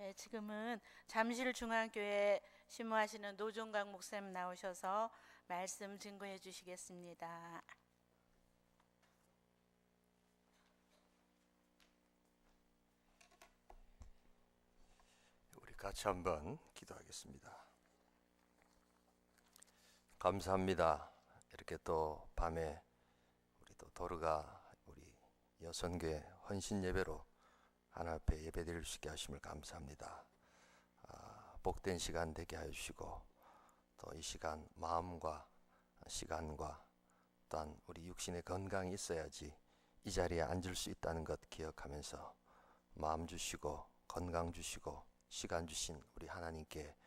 네, 지금은 잠실중앙교회 심무하시는 노종각 목사님 나오셔서 말씀 증거해 주시겠습니다. 우리 같이 한번 기도하겠습니다. 감사합니다. 이렇게 또 밤에 우리 또 도르가 우리 여선교회 헌신 예배로 하나님 앞에 예배드릴 수 있게 하심을 감사합니다. 복된 시간 되게 하여 주시고 또 이 시간 마음과 시간과 또한 우리 육신의 건강이 있어야지 이 자리에 앉을 수 있다는 것 기억하면서 마음 주시고 건강 주시고 시간 주신 우리 하나님께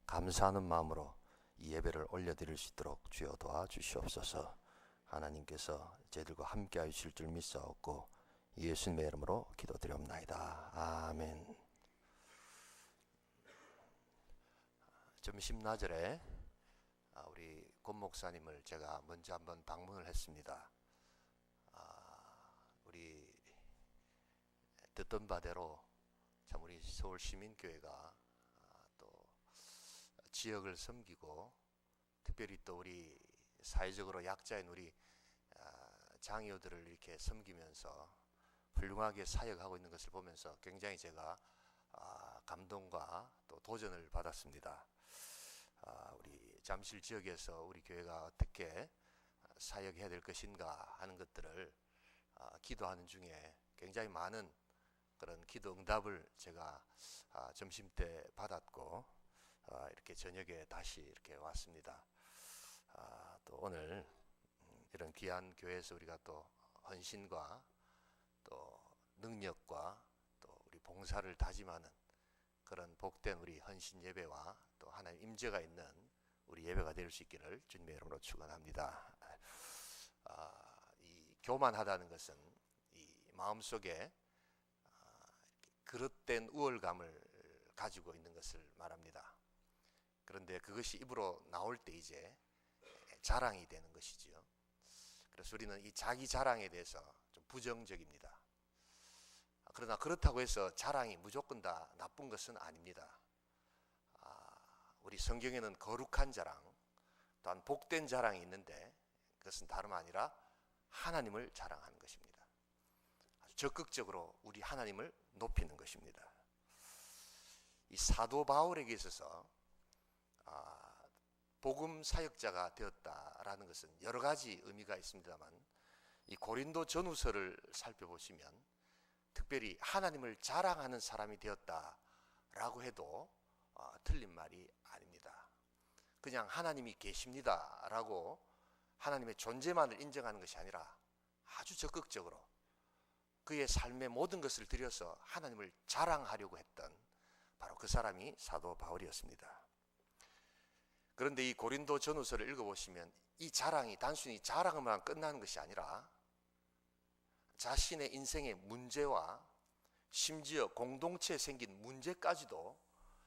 감사하는 마음으로 이 예배를 올려드릴 수 있도록 주여 도와주시옵소서. 하나님께서 저희들과 함께 하실 줄 믿사옵고 예수님의 이름으로 기도드리옵나이다. 아멘. 점심 나절에 우리 권 목사님을 제가 먼저 한번 방문을 했습니다. 우리 듣던 바대로 참 우리 서울시민교회가 또 지역을 섬기고 특별히 또 우리 사회적으로 약자인 우리 장애우들을 이렇게 섬기면서 훌륭하게 사역하고 있는 것을 보면서 굉장히 제가 감동과 또 도전을 받았습니다. 우리 잠실 지역에서 우리 교회가 어떻게 사역해야 될 것인가 하는 것들을 기도하는 중에 굉장히 많은 그런 기도 응답을 제가 점심 때 받았고 이렇게 저녁에 다시 이렇게 왔습니다. 또 오늘 이런 귀한 교회에서 우리가 또 헌신과 또 능력과 또 우리 봉사를 다짐하는 그런 복된 우리 헌신 예배와 또 하나님 임재가 있는 우리 예배가 될 수 있기를 주님의 이름으로 축원합니다. 이 교만하다는 것은 이 마음속에 그릇된 우월감을 가지고 있는 것을 말합니다. 그런데 그것이 입으로 나올 때 이제 자랑이 되는 것이지요. 그래서 우리는 이 자기 자랑에 대해서 좀 부정적입니다. 그러나 그렇다고 해서 자랑이 무조건 다 나쁜 것은 아닙니다. 우리 성경에는 거룩한 자랑, 또한 복된 자랑이 있는데 그것은 다름 아니라 하나님을 자랑하는 것입니다. 아주 적극적으로 우리 하나님을 높이는 것입니다. 이 사도 바울에게 있어서 복음 사역자가 되었다라는 것은 여러 가지 의미가 있습니다만 이 고린도 전후서를 살펴보시면 특별히 하나님을 자랑하는 사람이 되었다라고 해도 틀린 말이 아닙니다. 그냥 하나님이 계십니다라고 하나님의 존재만을 인정하는 것이 아니라 아주 적극적으로 그의 삶의 모든 것을 들여서 하나님을 자랑하려고 했던 바로 그 사람이 사도 바울이었습니다. 그런데 이 고린도 전후서를 읽어보시면 이 자랑이 단순히 자랑으로만 끝나는 것이 아니라 자신의 인생의 문제와 심지어 공동체에 생긴 문제까지도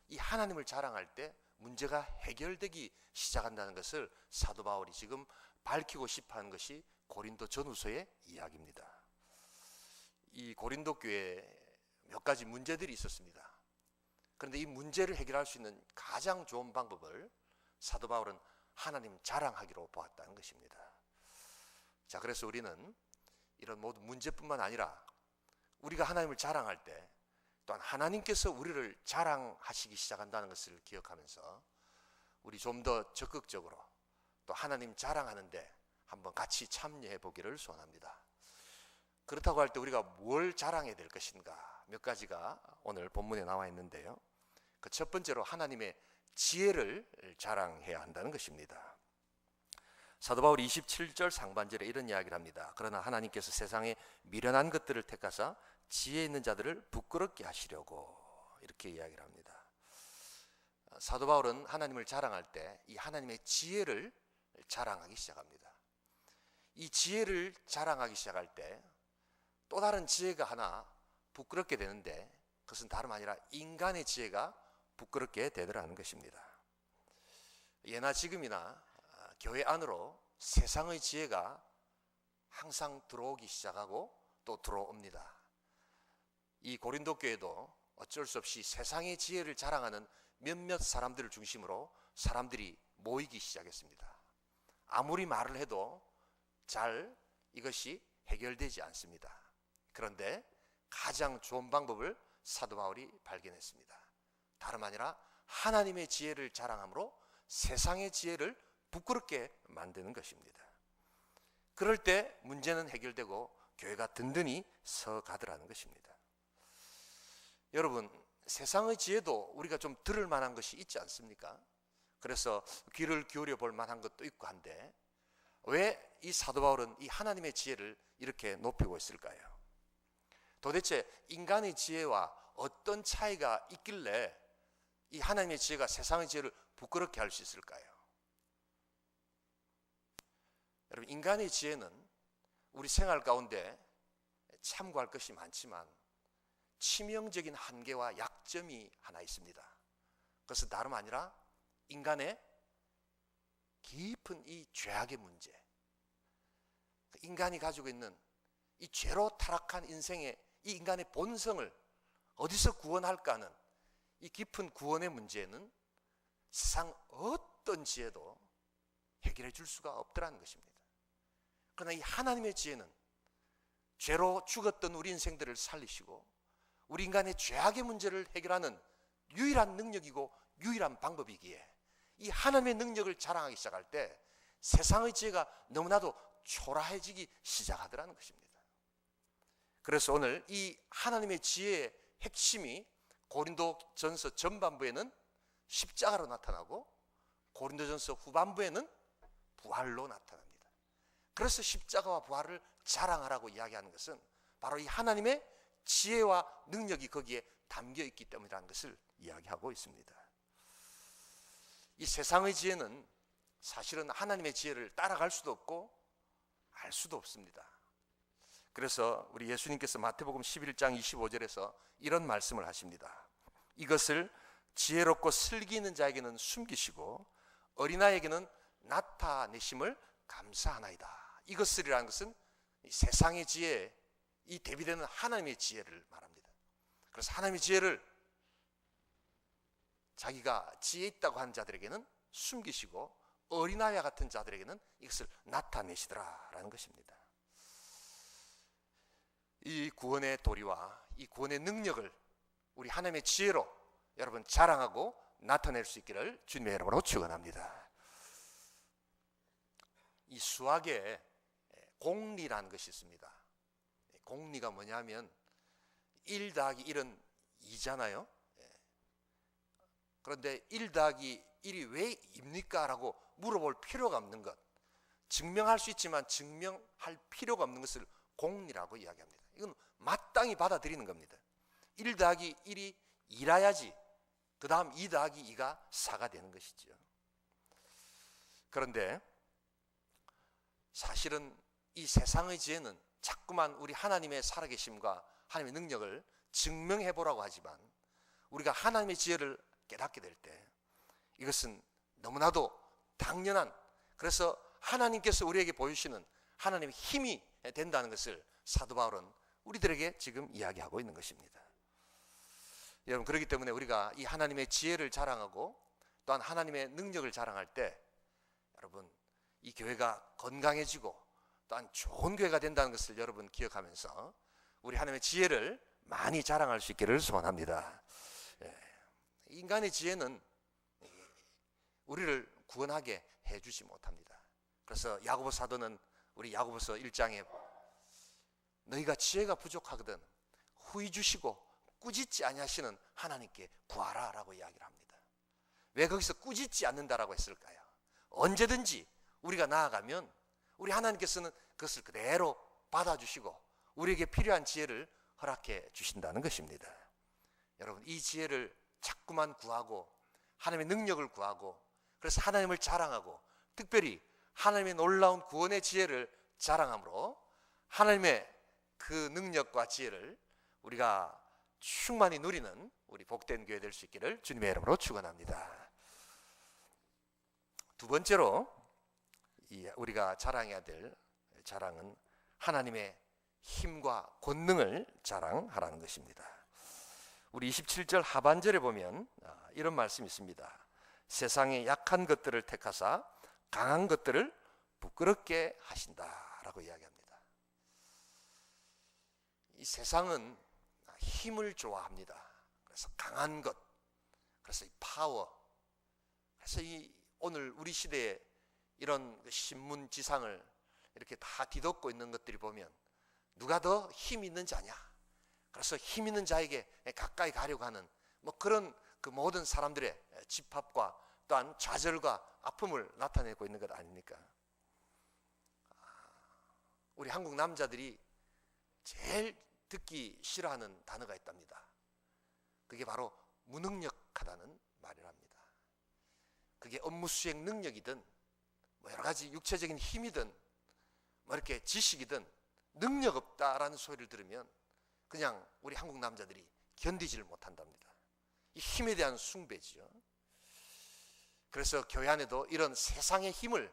이 하나님을 자랑할 때 문제가 해결되기 시작한다는 것을 사도 바울이 지금 밝히고 싶어하는 것이 고린도 전후서의 이야기입니다. 이 고린도 교회에 몇 가지 문제들이 있었습니다. 그런데 이 문제를 해결할 수 있는 가장 좋은 방법을 사도 바울은 하나님 자랑하기로 보았다는 것입니다. 자, 그래서 우리는 이런 모든 문제뿐만 아니라 우리가 하나님을 자랑할 때 또한 하나님께서 우리를 자랑하시기 시작한다는 것을 기억하면서 우리 좀 더 적극적으로 또 하나님 자랑하는데 한번 같이 참여해 보기를 소원합니다. 그렇다고 할 때 우리가 뭘 자랑해야 될 것인가 몇 가지가 오늘 본문에 나와 있는데요. 그 첫 번째로 하나님의 지혜를 자랑해야 한다는 것입니다. 사도 바울이 27절 상반절에 이런 이야기를 합니다. 그러나 하나님께서 세상에 미련한 것들을 택하사 지혜 있는 자들을 부끄럽게 하시려고 이렇게 이야기를 합니다. 사도 바울은 하나님을 자랑할 때 이 하나님의 지혜를 자랑하기 시작합니다. 이 지혜를 자랑하기 시작할 때 또 다른 지혜가 하나 부끄럽게 되는데 그것은 다름 아니라 인간의 지혜가 부끄럽게 되더라는 것입니다. 예나 지금이나 교회 안으로 세상의 지혜가 항상 들어오기 시작하고 또 들어옵니다. 이 고린도 교회도 어쩔 수 없이 세상의 지혜를 자랑하는 몇몇 사람들을 중심으로 사람들이 모이기 시작했습니다. 아무리 말을 해도 잘 이것이 해결되지 않습니다. 그런데 가장 좋은 방법을 사도 바울이 발견했습니다. 다름 아니라 하나님의 지혜를 자랑함으로 세상의 지혜를 부끄럽게 만드는 것입니다. 그럴 때 문제는 해결되고 교회가 든든히 서가더라는 것입니다. 여러분, 세상의 지혜도 우리가 좀 들을 만한 것이 있지 않습니까? 그래서 귀를 기울여 볼 만한 것도 있고 한데 왜 이 사도 바울은 이 하나님의 지혜를 이렇게 높이고 있을까요? 도대체 인간의 지혜와 어떤 차이가 있길래 이 하나님의 지혜가 세상의 지혜를 부끄럽게 할 수 있을까요? 여러분, 인간의 지혜는 우리 생활 가운데 참고할 것이 많지만 치명적인 한계와 약점이 하나 있습니다. 그것은 다름 아니라 인간의 깊은 이 죄악의 문제, 인간이 가지고 있는 이 죄로 타락한 인생의 이 인간의 본성을 어디서 구원할까 하는 이 깊은 구원의 문제는 세상 어떤 지혜도 해결해 줄 수가 없더라는 것입니다. 그러나 이 하나님의 지혜는 죄로 죽었던 우리 인생들을 살리시고 우리 인간의 죄악의 문제를 해결하는 유일한 능력이고 유일한 방법이기에 이 하나님의 능력을 자랑하기 시작할 때 세상의 지혜가 너무나도 초라해지기 시작하더라는 것입니다. 그래서 오늘 이 하나님의 지혜의 핵심이 고린도전서 전반부에는 십자가로 나타나고 고린도전서 후반부에는 부활로 나타납니다. 그래서 십자가와 부활을 자랑하라고 이야기하는 것은 바로 이 하나님의 지혜와 능력이 거기에 담겨 있기 때문이라는 것을 이야기하고 있습니다. 이 세상의 지혜는 사실은 하나님의 지혜를 따라갈 수도 없고 알 수도 없습니다. 그래서 우리 예수님께서 마태복음 11장 25절에서 이런 말씀을 하십니다. 이것을 지혜롭고 슬기 있는 자에게는 숨기시고 어린아이에게는 나타내심을 감사하나이다. 이것을이라는 것은 이 세상의 지혜, 이 대비되는 하나님의 지혜를 말합니다. 그래서 하나님의 지혜를 자기가 지혜 있다고 하는 자들에게는 숨기시고 어린아이와 같은 자들에게는 이것을 나타내시더라라는 것입니다. 이 구원의 도리와 이 구원의 능력을 우리 하나님의 지혜로 여러분 자랑하고 나타낼 수 있기를 주님의 이름으로 축원합니다. 이 수학에 공리라는 것이 있습니다. 공리가 뭐냐면 1 더하기 1은 2잖아요. 그런데 1 더하기 1이 왜 입니까? 라고 물어볼 필요가 없는 것, 증명할 수 있지만 증명할 필요가 없는 것을 공리라고 이야기합니다. 이건 마땅히 받아들이는 겁니다. 1 더하기 1이 2라야지 그 다음 2 더하기 2가 4가 되는 것이죠. 그런데 사실은 이 세상의 지혜는 자꾸만 우리 하나님의 살아계심과 하나님의 능력을 증명해 보라고 하지만 우리가 하나님의 지혜를 깨닫게 될 때 이것은 너무나도 당연한, 그래서 하나님께서 우리에게 보여주시는 하나님의 힘이 된다는 것을 사도 바울은 우리들에게 지금 이야기하고 있는 것입니다. 여러분, 그렇기 때문에 우리가 이 하나님의 지혜를 자랑하고 또한 하나님의 능력을 자랑할 때 여러분 이 교회가 건강해지고 또한 좋은 교회가 된다는 것을 여러분 기억하면서 우리 하나님의 지혜를 많이 자랑할 수 있기를 소원합니다. 인간의 지혜는 우리를 구원하게 해주지 못합니다. 그래서 야고보 사도는 우리 야고보서 1장에 너희가 지혜가 부족하거든 후히 주시고 꾸짖지 아니하시는 하나님께 구하라 라고 이야기를 합니다. 왜 거기서 꾸짖지 않는다라고 했을까요? 언제든지 우리가 나아가면 우리 하나님께서는 그것을 그대로 받아주시고 우리에게 필요한 지혜를 허락해 주신다는 것입니다. 여러분, 이 지혜를 자꾸만 구하고 하나님의 능력을 구하고 그래서 하나님을 자랑하고 특별히 하나님의 놀라운 구원의 지혜를 자랑함으로 하나님의 그 능력과 지혜를 우리가 충만히 누리는 우리 복된 교회 될 수 있기를 주님의 이름으로 축원합니다. 두 번째로 우리가 자랑해야 될 자랑은 하나님의 힘과 권능을 자랑하라는 것입니다. 우리 27절 하반절에 보면 이런 말씀이 있습니다. 세상의 약한 것들을 택하사 강한 것들을 부끄럽게 하신다라고 이야기합니다. 이 세상은 힘을 좋아합니다. 그래서 강한 것, 그래서 이 파워, 그래서 이 오늘 우리 시대에 이런 신문 지상을 이렇게 다 뒤덮고 있는 것들이 보면 누가 더 힘 있는 자냐, 그래서 힘 있는 자에게 가까이 가려고 하는 뭐 그런 그 모든 사람들의 집합과 또한 좌절과 아픔을 나타내고 있는 것 아닙니까? 우리 한국 남자들이 제일 듣기 싫어하는 단어가 있답니다. 그게 바로 무능력하다는 말이랍니다. 그게 업무 수행 능력이든 뭐 여러 가지 육체적인 힘이든 뭐 이렇게 지식이든 능력 없다라는 소리를 들으면 그냥 우리 한국 남자들이 견디지를 못한답니다. 이 힘에 대한 숭배지요. 그래서 교회 안에도 이런 세상의 힘을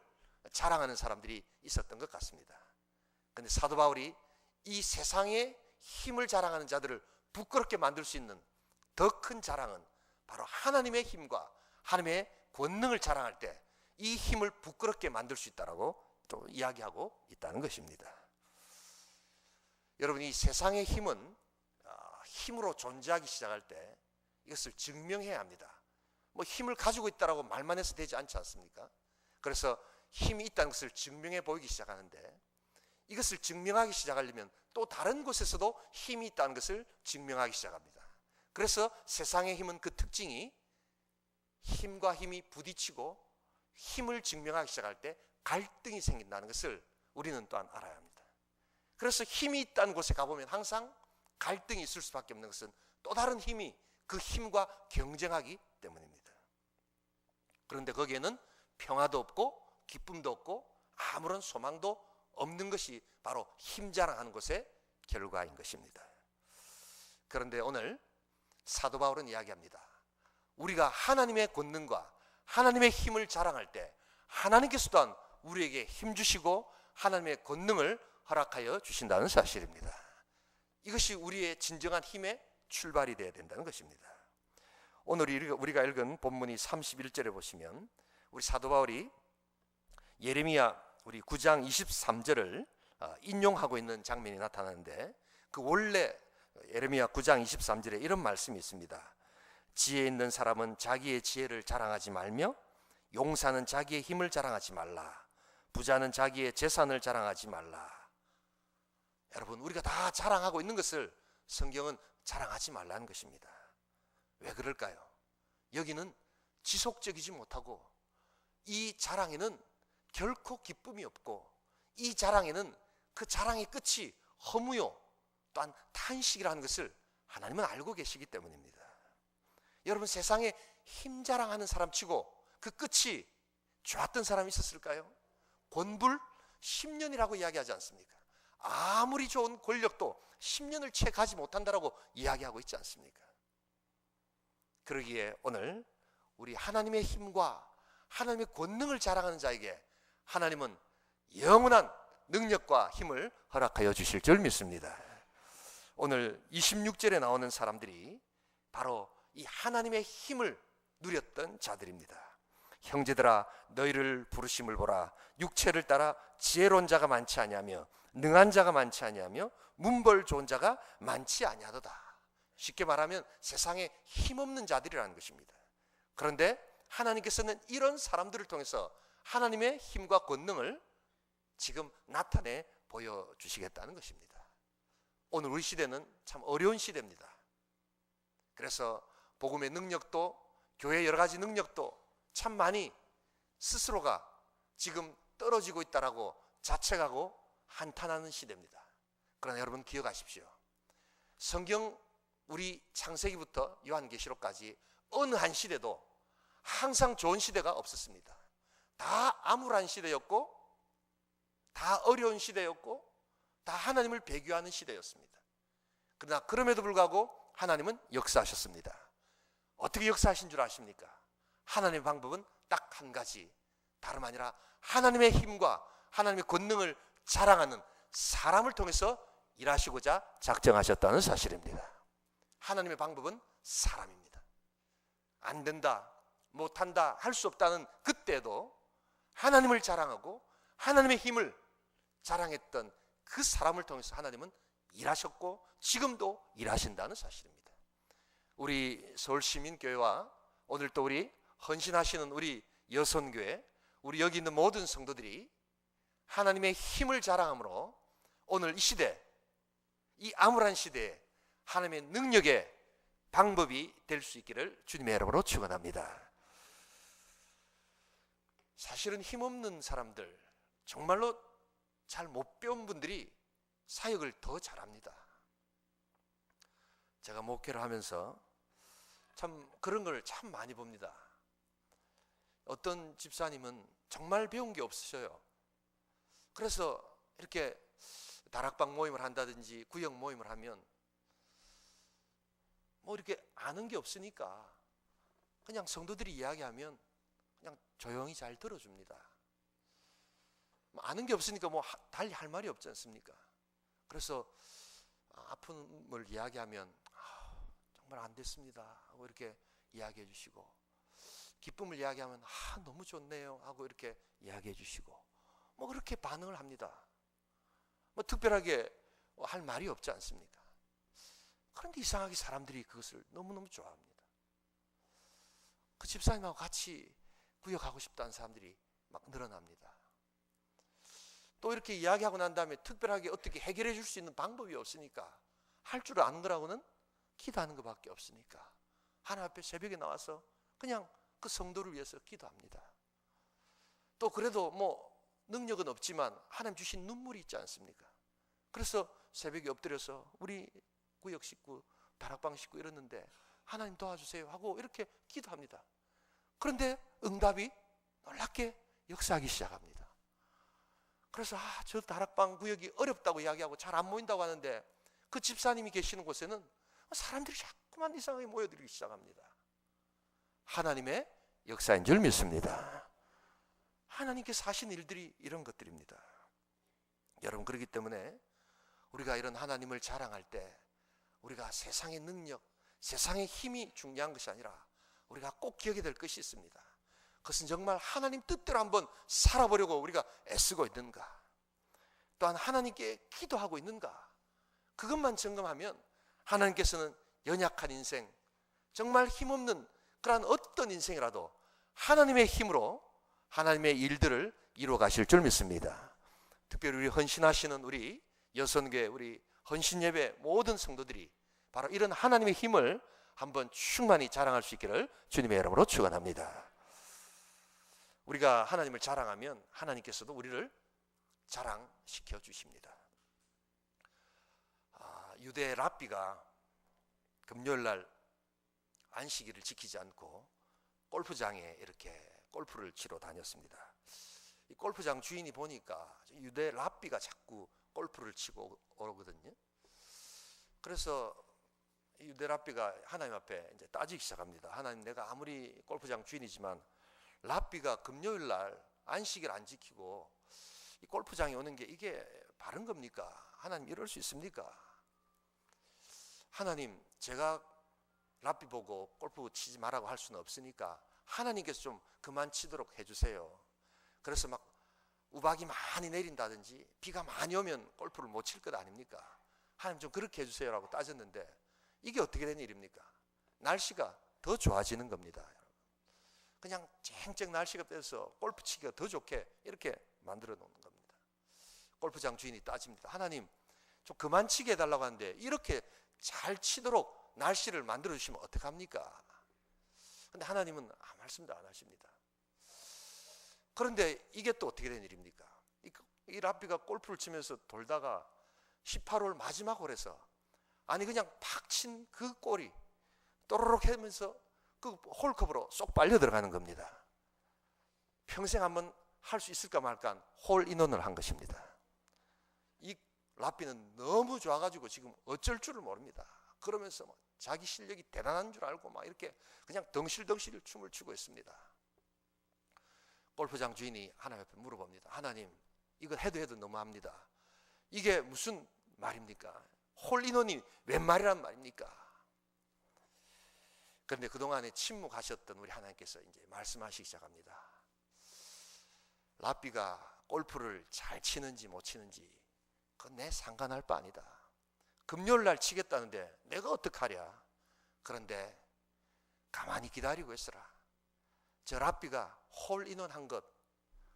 자랑하는 사람들이 있었던 것 같습니다. 그런데 사도 바울이 이 세상의 힘을 자랑하는 자들을 부끄럽게 만들 수 있는 더 큰 자랑은 바로 하나님의 힘과 하나님의 권능을 자랑할 때 이 힘을 부끄럽게 만들 수 있다라고 또 이야기하고 있다는 것입니다. 여러분, 이 세상의 힘은 힘으로 존재하기 시작할 때 이것을 증명해야 합니다. 뭐 힘을 가지고 있다라고 말만 해서 되지 않지 않습니까? 그래서 힘이 있다는 것을 증명해 보이기 시작하는데, 이것을 증명하기 시작하려면 또 다른 곳에서도 힘이 있다는 것을 증명하기 시작합니다. 그래서 세상의 힘은 그 특징이 힘과 힘이 부딪히고 힘을 증명하기 시작할 때 갈등이 생긴다는 것을 우리는 또한 알아야 합니다. 그래서 힘이 있다는 곳에 가보면 항상 갈등이 있을 수밖에 없는 것은 또 다른 힘이 그 힘과 경쟁하기 때문입니다. 그런데 거기에는 평화도 없고 기쁨도 없고 아무런 소망도 없는 것이 바로 힘 자랑하는 것의 결과인 것입니다. 그런데 오늘 사도 바울은 이야기합니다. 우리가 하나님의 권능과 하나님의 힘을 자랑할 때 하나님께서 또한 우리에게 힘 주시고 하나님의 권능을 허락하여 주신다는 사실입니다. 이것이 우리의 진정한 힘의 출발이 되어야 된다는 것입니다. 오늘 우리가 읽은 본문이 31절에 보시면 우리 사도 바울이 예레미야 우리 9장 23절을 인용하고 있는 장면이 나타나는데, 그 원래 예레미야 9장 23절에 이런 말씀이 있습니다. 지혜 있는 사람은 자기의 지혜를 자랑하지 말며 용사는 자기의 힘을 자랑하지 말라. 부자는 자기의 재산을 자랑하지 말라. 여러분, 우리가 다 자랑하고 있는 것을 성경은 자랑하지 말라는 것입니다. 왜 그럴까요? 여기는 지속적이지 못하고 이 자랑에는 결코 기쁨이 없고 이 자랑에는 그 자랑의 끝이 허무요 또한 탄식이라는 것을 하나님은 알고 계시기 때문입니다. 여러분, 세상에 힘 자랑하는 사람치고 그 끝이 좋았던 사람이 있었을까요? 권불 10년이라고 이야기하지 않습니까? 아무리 좋은 권력도 10년을 채 가지 못한다라고 이야기하고 있지 않습니까? 그러기에 오늘 우리 하나님의 힘과 하나님의 권능을 자랑하는 자에게 하나님은 영원한 능력과 힘을 허락하여 주실 줄 믿습니다. 오늘 26절에 나오는 사람들이 바로 이 하나님의 힘을 누렸던 자들입니다. 형제들아, 너희를 부르심을 보라. 육체를 따라 지혜로운 자가 많지 아니하며 능한 자가 많지 아니하며 문벌 좋은 자가 많지 아니하도다. 쉽게 말하면 세상에 힘없는 자들이라는 것입니다. 그런데 하나님께서는 이런 사람들을 통해서 하나님의 힘과 권능을 지금 나타내 보여주시겠다는 것입니다. 오늘 우리 시대는 참 어려운 시대입니다. 그래서 복음의 능력도 교회의 여러 가지 능력도 참 많이 스스로가 지금 떨어지고 있다라고 자책하고 한탄하는 시대입니다. 그러나 여러분 기억하십시오. 성경 우리 창세기부터 요한계시록까지 어느 한 시대도 항상 좋은 시대가 없었습니다. 다 암울한 시대였고 다 어려운 시대였고 다 하나님을 배교하는 시대였습니다. 그러나 그럼에도 불구하고 하나님은 역사하셨습니다. 어떻게 역사하신 줄 아십니까? 하나님의 방법은 딱 한 가지, 다름 아니라 하나님의 힘과 하나님의 권능을 자랑하는 사람을 통해서 일하시고자 작정하셨다는 사실입니다. 하나님의 방법은 사람입니다. 안 된다, 못한다, 할 수 없다는 그때도 하나님을 자랑하고 하나님의 힘을 자랑했던 그 사람을 통해서 하나님은 일하셨고 지금도 일하신다는 사실입니다. 우리 서울시민교회와 오늘 또 우리 헌신하시는 우리 여선교회, 우리 여기 있는 모든 성도들이 하나님의 힘을 자랑함으로 오늘 이 시대, 이 암울한 시대에 하나님의 능력의 방법이 될 수 있기를 주님의 이름으로 축원합니다. 사실은 힘없는 사람들, 정말로 잘 못 배운 분들이 사역을 더 잘합니다. 제가 목회를 하면서 참 그런 걸 참 많이 봅니다. 어떤 집사님은 정말 배운 게 없으셔요. 그래서 이렇게 다락방 모임을 한다든지 구역 모임을 하면 뭐 이렇게 아는 게 없으니까 그냥 성도들이 이야기하면 그냥 조용히 잘 들어줍니다. 아는 게 없으니까 뭐 달리 할 말이 없지 않습니까? 그래서 아픔을 이야기하면 정말 안 됐습니다 하고 이렇게 이야기해 주시고, 기쁨을 이야기하면 너무 좋네요 하고 이렇게 이야기해 주시고, 뭐 그렇게 반응을 합니다. 뭐 특별하게 할 말이 없지 않습니까? 그런데 이상하게 사람들이 그것을 너무너무 좋아합니다. 그 집사님하고 같이 구역하고 싶다는 사람들이 막 늘어납니다. 또 이렇게 이야기하고 난 다음에 특별하게 어떻게 해결해 줄 수 있는 방법이 없으니까, 할 줄 아는 거라고는 기도하는 것밖에 없으니까 하나님 앞에 새벽에 나와서 그냥 그 성도를 위해서 기도합니다. 또 그래도 뭐 능력은 없지만 하나님 주신 눈물이 있지 않습니까? 그래서 새벽에 엎드려서 우리 구역 식구, 다락방 식구 이랬는데 하나님 도와주세요 하고 이렇게 기도합니다. 그런데 응답이 놀랍게 역사하기 시작합니다. 그래서 저 다락방 구역이 어렵다고 이야기하고 잘 안 모인다고 하는데 그 집사님이 계시는 곳에는 사람들이 자꾸만 이상하게 모여들기 시작합니다. 하나님의 역사인 줄 믿습니다. 하나님께서 하신 일들이 이런 것들입니다. 여러분, 그렇기 때문에 우리가 이런 하나님을 자랑할 때 우리가 세상의 능력, 세상의 힘이 중요한 것이 아니라 우리가 꼭 기억해야 될 것이 있습니다. 그것은 정말 하나님 뜻대로 한번 살아보려고 우리가 애쓰고 있는가, 또한 하나님께 기도하고 있는가, 그것만 점검하면 하나님께서는 연약한 인생, 정말 힘없는 그러한 어떤 인생이라도 하나님의 힘으로 하나님의 일들을 이루어 가실 줄 믿습니다. 특별히 우리 헌신하시는 우리 여선교회, 우리 헌신예배 모든 성도들이 바로 이런 하나님의 힘을 한번 충만히 자랑할 수 있기를 주님의 이름으로 축원합니다. 우리가 하나님을 자랑하면 하나님께서도 우리를 자랑시켜 주십니다. 유대 랍비가 금요일날 안식일을 지키지 않고 골프장에 이렇게 골프를 치러 다녔습니다. 이 골프장 주인이 보니까 유대 랍비가 자꾸 골프를 치고 오거든요. 그래서 유대 랍비가 하나님 앞에 이제 따지기 시작합니다. 하나님, 내가 아무리 골프장 주인이지만 랍비가 금요일 날 안식일 안 지키고 이 골프장에 오는 게 이게 바른 겁니까? 하나님, 이럴 수 있습니까? 하나님, 제가 랍비 보고 골프 치지 말라고 할 수는 없으니까 하나님께서 좀 그만 치도록 해주세요. 그래서 막 우박이 많이 내린다든지 비가 많이 오면 골프를 못 칠 것 아닙니까? 하나님 좀 그렇게 해주세요라고 따졌는데 이게 어떻게 된 일입니까? 날씨가 더 좋아지는 겁니다. 그냥 쨍쨍 날씨가 돼서 골프 치기가 더 좋게 이렇게 만들어 놓는 겁니다. 골프장 주인이 따집니다. 하나님, 좀 그만 치게 해달라고 하는데 이렇게 잘 치도록 날씨를 만들어 주시면 어떡합니까? 근데 하나님은 아무 말씀도 안 하십니다. 그런데 이게 또 어떻게 된 일입니까? 이 랍비가 골프를 치면서 돌다가 18홀 마지막 홀에서 아니 그냥 팍 친 그 골이 또르륵 하면서 그 홀컵으로 쏙 빨려 들어가는 겁니다. 평생 한번 할 수 있을까 말까 홀 인원을 한 것입니다. 이 랍비는 너무 좋아가지고 지금 어쩔 줄을 모릅니다. 그러면서 막 자기 실력이 대단한 줄 알고 막 이렇게 그냥 덩실덩실 춤을 추고 있습니다. 골프장 주인이 하나님 앞에 물어봅니다. 하나님, 이거 해도 너무합니다. 이게 무슨 말입니까? 홀 인원이 웬 말이란 말입니까? 그런데 그동안에 침묵하셨던 우리 하나님께서 이제 말씀하시기 시작합니다. 랍비가 골프를 잘 치는지 못 치는지 그건 내 상관할 바 아니다. 금요일날 치겠다는데 내가 어떡하랴. 그런데 가만히 기다리고 있어라. 저 랍비가 홀인원 한 것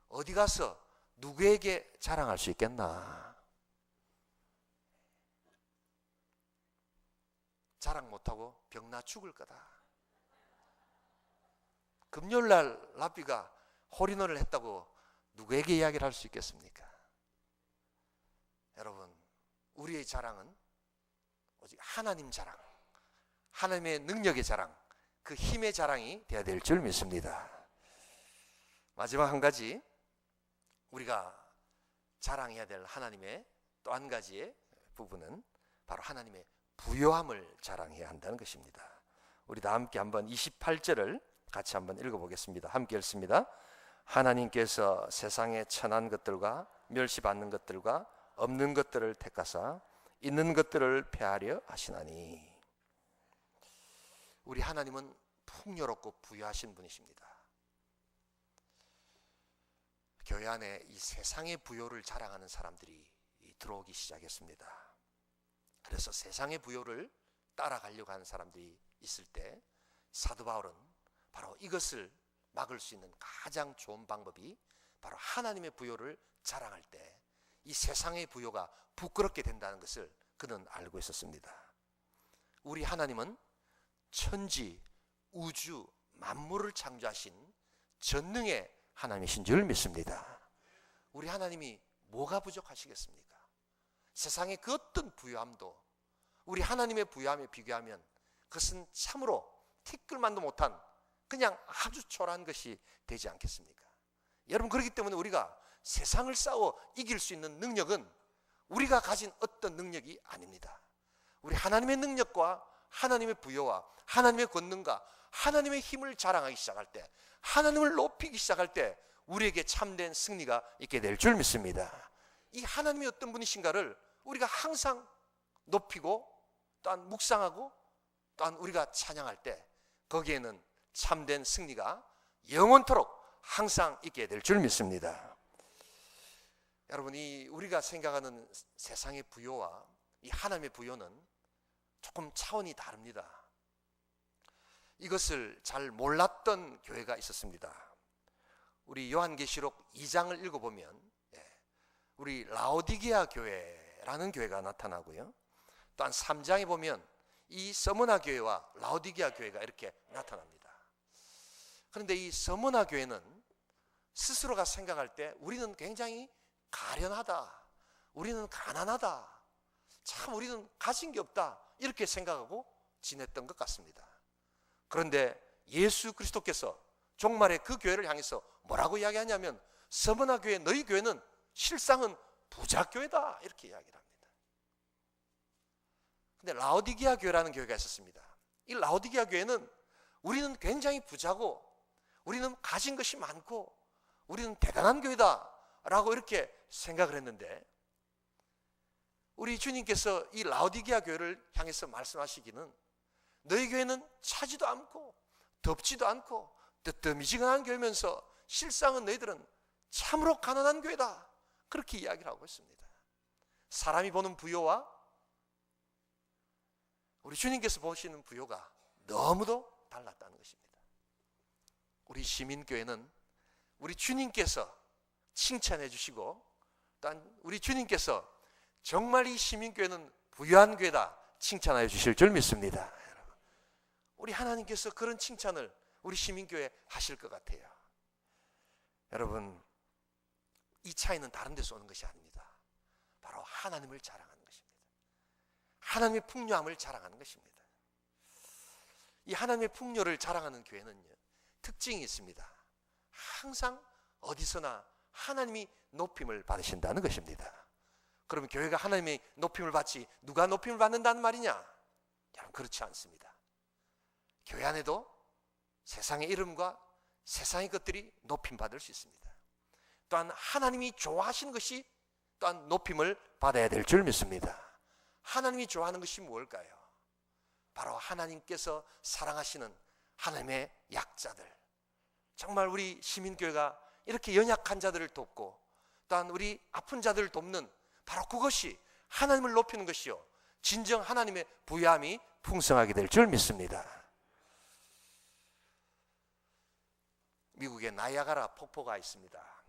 어디 가서 누구에게 자랑할 수 있겠나. 자랑 못하고 병나 죽을 거다. 금요일날 랍비가 홀인원을 했다고 누구에게 이야기를 할 수 있겠습니까? 여러분, 우리의 자랑은 오직 하나님 자랑, 하나님의 능력의 자랑, 그 힘의 자랑이 되어야 될 줄 믿습니다. 마지막 한 가지, 우리가 자랑해야 될 하나님의 또 한 가지의 부분은 바로 하나님의 부요함을 자랑해야 한다는 것입니다. 우리 다 함께 한번 28절을 같이 한번 읽어보겠습니다. 함께 읽습니다. 하나님께서 세상에 천한 것들과 멸시받는 것들과 없는 것들을 택하사 있는 것들을 폐하려 하시나니. 우리 하나님은 풍요롭고 부유하신 분이십니다. 교회 안에 이 세상의 부요를 자랑하는 사람들이 들어오기 시작했습니다. 그래서 세상의 부요를 따라가려고 하는 사람들이 있을 때 사도 바울은 바로 이것을 막을 수 있는 가장 좋은 방법이 바로 하나님의 부요를 자랑할 때 이 세상의 부요가 부끄럽게 된다는 것을 그는 알고 있었습니다. 우리 하나님은 천지, 우주, 만물을 창조하신 전능의 하나님이신 줄 믿습니다. 우리 하나님이 뭐가 부족하시겠습니까? 세상의 그 어떤 부유함도 우리 하나님의 부유함에 비교하면 그것은 참으로 티끌만도 못한 그냥 아주 초라한 것이 되지 않겠습니까? 여러분, 그렇기 때문에 우리가 세상을 싸워 이길 수 있는 능력은 우리가 가진 어떤 능력이 아닙니다. 우리 하나님의 능력과 하나님의 부여와 하나님의 권능과 하나님의 힘을 자랑하기 시작할 때, 하나님을 높이기 시작할 때 우리에게 참된 승리가 있게 될 줄 믿습니다. 이 하나님이 어떤 분이신가를 우리가 항상 높이고 또한 묵상하고 또한 우리가 찬양할 때 거기에는 참된 승리가 영원토록 항상 있게 될 줄 믿습니다. 여러분이 우리가 생각하는 세상의 부요와 이 하나님의 부요는 조금 차원이 다릅니다. 이것을 잘 몰랐던 교회가 있었습니다. 우리 요한계시록 2장을 읽어보면 우리 라오디게아 교회라는 교회가 나타나고요, 또한 3장에 보면 이 서머나 교회와 라오디게아 교회가 이렇게 나타납니다. 그런데 이 서머나 교회는 스스로가 생각할 때 우리는 굉장히 가련하다, 우리는 가난하다, 참 우리는 가진 게 없다, 이렇게 생각하고 지냈던 것 같습니다. 그런데 예수 그리스도께서 종말에 그 교회를 향해서 뭐라고 이야기하냐면 서머나 교회, 너희 교회는 실상은 부자 교회다, 이렇게 이야기를 합니다. 근데 라오디게아 교회라는 교회가 있었습니다. 이 라오디게아 교회는 우리는 굉장히 부자고 우리는 가진 것이 많고 우리는 대단한 교회다 라고 이렇게 생각을 했는데, 우리 주님께서 이 라오디게아 교회를 향해서 말씀하시기는 너희 교회는 차지도 않고 덥지도 않고 뜨뜻미지근한 교회면서 실상은 너희들은 참으로 가난한 교회다, 그렇게 이야기를 하고 있습니다. 사람이 보는 부요와 우리 주님께서 보시는 부요가 너무도 달랐다는 것입니다. 우리 시민교회는 우리 주님께서 칭찬해 주시고 또한 우리 주님께서 정말 이 시민교회는 부유한 교회다 칭찬하여 주실 줄 믿습니다. 우리 하나님께서 그런 칭찬을 우리 시민교회 하실 것 같아요. 여러분, 이 차이는 다른 데서 오는 것이 아닙니다. 바로 하나님을 자랑하는 것입니다. 하나님의 풍요함을 자랑하는 것입니다. 이 하나님의 풍요를 자랑하는 교회는요, 특징이 있습니다. 항상 어디서나 하나님이 높임을 받으신다는 것입니다. 그러면 교회가 하나님의 높임을 받지 누가 높임을 받는다는 말이냐? 여러분, 그렇지 않습니다. 교회 안에도 세상의 이름과 세상의 것들이 높임 받을 수 있습니다. 또한 하나님이 좋아하시는 것이 또한 높임을 받아야 될 줄 믿습니다. 하나님이 좋아하는 것이 무엇일까요? 바로 하나님께서 사랑하시는 하나님의 약자들, 정말 우리 시민교회가 이렇게 연약한 자들을 돕고 또한 우리 아픈 자들을 돕는 바로 그것이 하나님을 높이는 것이요 진정 하나님의 부유함이 풍성하게 될 줄 믿습니다. 미국에 나이아가라 폭포가 있습니다.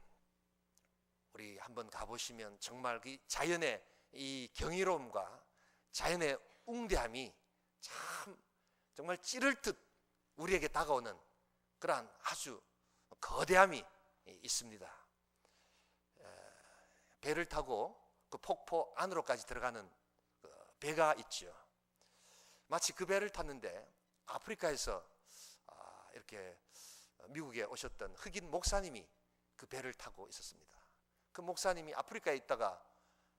우리 한번 가보시면 정말 그 자연의 이 경이로움과 자연의 웅대함이 참 정말 찌를 듯 우리에게 다가오는 그러한 아주 거대함이 있습니다. 배를 타고 그 폭포 안으로까지 들어가는 그 배가 있죠. 마치 그 배를 탔는데 아프리카에서 이렇게 미국에 오셨던 흑인 목사님이 그 배를 타고 있었습니다. 그 목사님이 아프리카에 있다가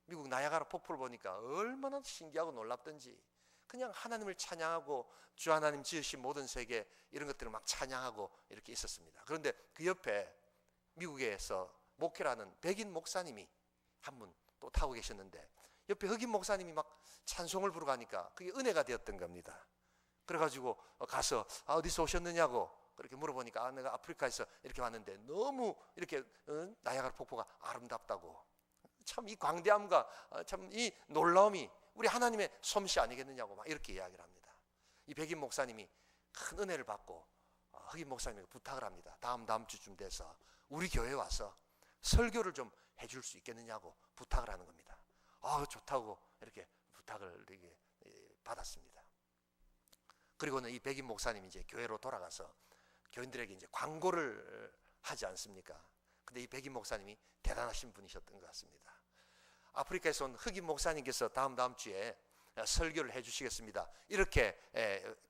미국 나이아가라 폭포를 보니까 얼마나 신기하고 놀랍던지 그냥 하나님을 찬양하고 주 하나님 지으신 모든 세계 이런 것들을 막 찬양하고 이렇게 있었습니다. 그런데 그 옆에 미국에서 목회를 하는 백인 목사님이 한 분 또 타고 계셨는데 옆에 흑인 목사님이 막 찬송을 부르고 하니까 그게 은혜가 되었던 겁니다. 그래가지고 가서 어디서 오셨느냐고 그렇게 물어보니까 내가 아프리카에서 이렇게 왔는데 너무 이렇게 나이아가라 폭포가 아름답다고, 참 이 광대함과 참 이 놀라움이 우리 하나님의 솜씨 아니겠느냐고 막 이렇게 이야기를 합니다. 이 백인 목사님이 큰 은혜를 받고 흑인 목사님에게 부탁을 합니다. 다음 주쯤 돼서 우리 교회에 와서 설교를 좀 해줄 수 있겠느냐고 부탁을 하는 겁니다. 좋다고 이렇게 부탁을 이렇게 받았습니다. 그리고는 이 백인 목사님이 이제 교회로 돌아가서 교인들에게 이제 광고를 하지 않습니까? 근데 이 백인 목사님이 대단하신 분이셨던 것 같습니다. 아프리카에서 온 흑인 목사님께서 다음 주에 설교를 해주시겠습니다. 이렇게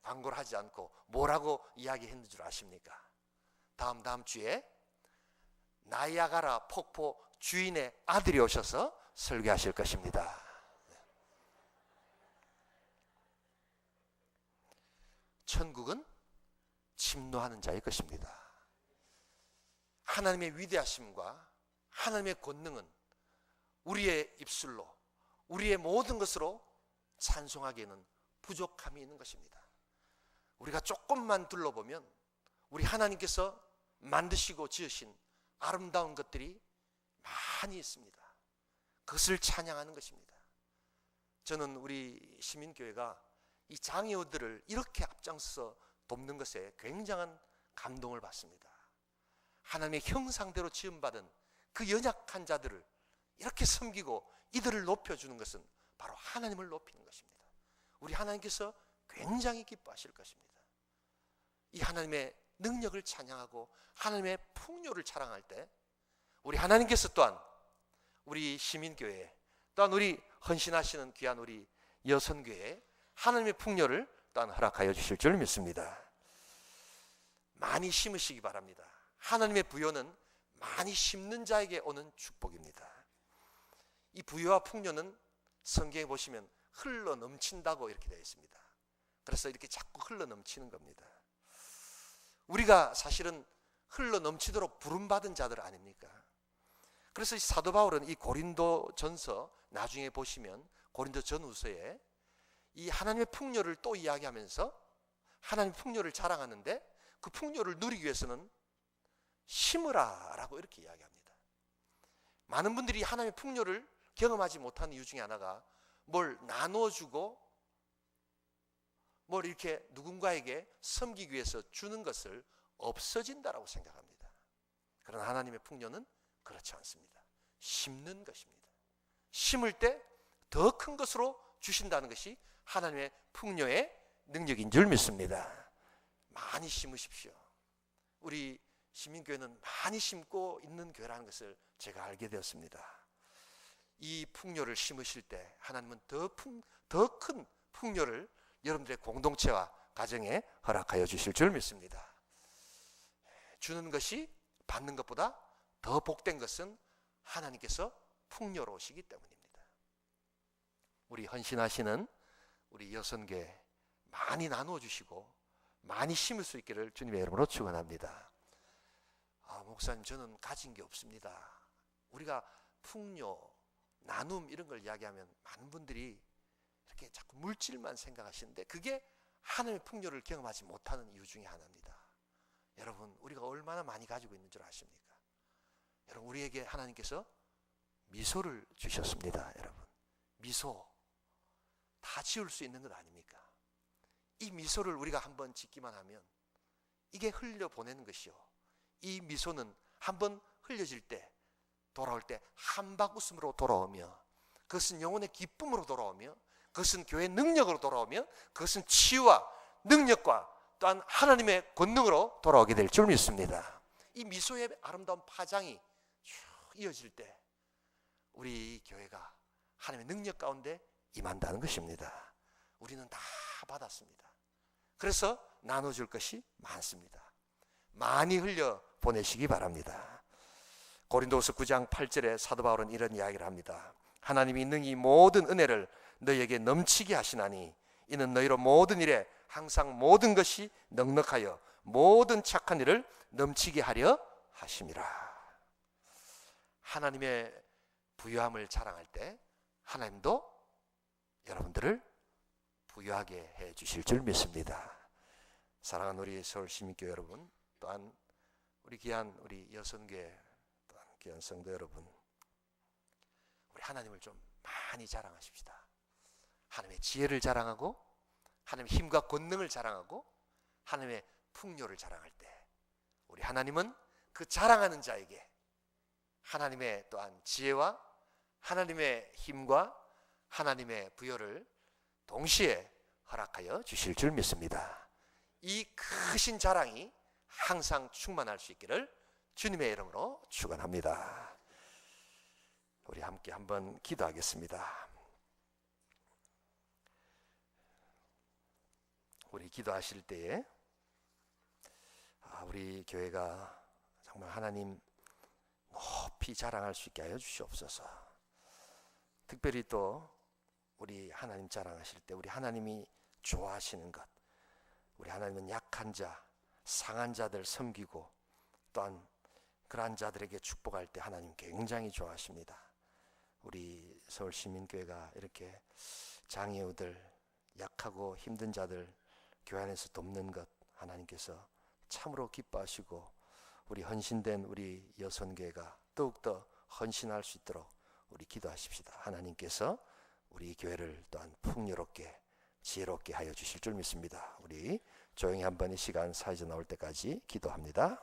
광고를 하지 않고 뭐라고 이야기했는 줄 아십니까? 다음 주에 나이아가라 폭포 주인의 아들이 오셔서 설교하실 것입니다. 천국은 침노하는 자의 것입니다. 하나님의 위대하심과 하나님의 권능은 우리의 입술로 우리의 모든 것으로 찬송하기에는 부족함이 있는 것입니다. 우리가 조금만 둘러보면 우리 하나님께서 만드시고 지으신 아름다운 것들이 많이 있습니다. 그것을 찬양하는 것입니다. 저는 우리 시민교회가 이 장애우들을 이렇게 앞장서서 돕는 것에 굉장한 감동을 받습니다. 하나님의 형상대로 지음받은 그 연약한 자들을 이렇게 섬기고 이들을 높여주는 것은 바로 하나님을 높이는 것입니다. 우리 하나님께서 굉장히 기뻐하실 것입니다. 이 하나님의 능력을 찬양하고 하나님의 풍요를 자랑할 때 우리 하나님께서 또한 우리 시민교회 또한 우리 헌신하시는 귀한 우리 여선교회에 하나님의 풍요를 또한 허락하여 주실 줄 믿습니다. 많이 심으시기 바랍니다. 하나님의 부요는 많이 심는 자에게 오는 축복입니다. 이 부요와 풍요는 성경에 보시면 흘러 넘친다고 이렇게 되어 있습니다. 그래서 이렇게 자꾸 흘러 넘치는 겁니다. 우리가 사실은 흘러 넘치도록 부름받은 자들 아닙니까? 그래서 이 사도 바울은 이 고린도 전서 나중에 보시면 고린도 전후서에 이 하나님의 풍요를 또 이야기하면서 하나님의 풍요를 자랑하는데 그 풍요를 누리기 위해서는 심으라 라고 이렇게 이야기합니다. 많은 분들이 하나님의 풍요를 경험하지 못하는 이유 중에 하나가 뭘 나눠주고 뭘 이렇게 누군가에게 섬기기 위해서 주는 것을 없어진다라고 생각합니다. 그러나 하나님의 풍요는 그렇지 않습니다. 심는 것입니다. 심을 때 더 큰 것으로 주신다는 것이 하나님의 풍요의 능력인 줄 믿습니다. 많이 심으십시오. 우리 시민교회는 많이 심고 있는 교회라는 것을 제가 알게 되었습니다. 이 풍요를 심으실 때 하나님은 더 큰 풍요를 여러분들의 공동체와 가정에 허락하여 주실 줄 믿습니다. 주는 것이 받는 것보다 더 복된 것은 하나님께서 풍요로우시기 때문입니다. 우리 헌신하시는 우리 여선교회 많이 나누어 주시고 많이 심을 수 있기를 주님의 이름으로 축원합니다. 목사님 저는 가진 게 없습니다. 우리가 풍요, 나눔 이런 걸 이야기하면 많은 분들이 이렇게 자꾸 물질만 생각하시는데 그게 하나님의 풍요를 경험하지 못하는 이유 중에 하나입니다. 여러분, 우리가 얼마나 많이 가지고 있는 줄 아십니까? 여러분, 우리에게 하나님께서 미소를 주셨습니다. 여러분, 미소 다 지울 수 있는 것 아닙니까? 이 미소를 우리가 한번 짓기만 하면 이게 흘려보내는 것이요, 이 미소는 한번 흘려질 때, 돌아올 때 한박 웃음으로 돌아오며, 그것은 영혼의 기쁨으로 돌아오며, 그것은 교회의 능력으로 돌아오며, 그것은 치유와 능력과 또한 하나님의 권능으로 돌아오게 될 줄 믿습니다. 이 미소의 아름다운 파장이 쭉 이어질 때 우리 교회가 하나님의 능력 가운데 임한다는 것입니다. 우리는 다 받았습니다. 그래서 나눠줄 것이 많습니다. 많이 흘려 보내시기 바랍니다. 고린도후서 9장 8절에 사도 바울은 이런 이야기를 합니다. 하나님이 능히 모든 은혜를 너희에게 넘치게 하시나니 이는 너희로 모든 일에 항상 모든 것이 넉넉하여 모든 착한 일을 넘치게 하려 하심이라. 하나님의 부유함을 자랑할 때 하나님도 여러분들을 부유하게 해 주실 줄 믿습니다. 사랑하는 우리 서울시민교회 여러분, 또한 우리 귀한 우리 여성교회, 또한 귀한 성도 여러분, 우리 하나님을 좀 많이 자랑하십시다. 하나님의 지혜를 자랑하고, 하나님의 힘과 권능을 자랑하고, 하나님의 풍요를 자랑할 때 우리 하나님은 그 자랑하는 자에게 하나님의 또한 지혜와 하나님의 힘과 하나님의 부여를 동시에 허락하여 주실 줄 믿습니다. 이 크신 자랑이 항상 충만할 수 있기를 주님의 이름으로 축원합니다. 우리 함께 한번 기도하겠습니다. 우리 기도하실 때에 우리 교회가 정말 하나님 높이 자랑할 수 있게 하여 주시옵소서. 특별히 또 우리 하나님 자랑하실 때 우리 하나님이 좋아하시는 것, 우리 하나님은 약한 자, 상한 자들 섬기고 또한 그러한 자들에게 축복할 때 하나님 굉장히 좋아하십니다. 우리 서울시민교회가 이렇게 장애우들, 약하고 힘든 자들 교회 안에서 돕는 것 하나님께서 참으로 기뻐하시고, 우리 헌신된 우리 여선교회가 더욱더 헌신할 수 있도록 우리 기도하십시다. 하나님께서 우리 교회를 또한 풍요롭게 지혜롭게 하여 주실 줄 믿습니다. 우리 조용히 한번 이 시간 사회자 나올 때까지 기도합니다.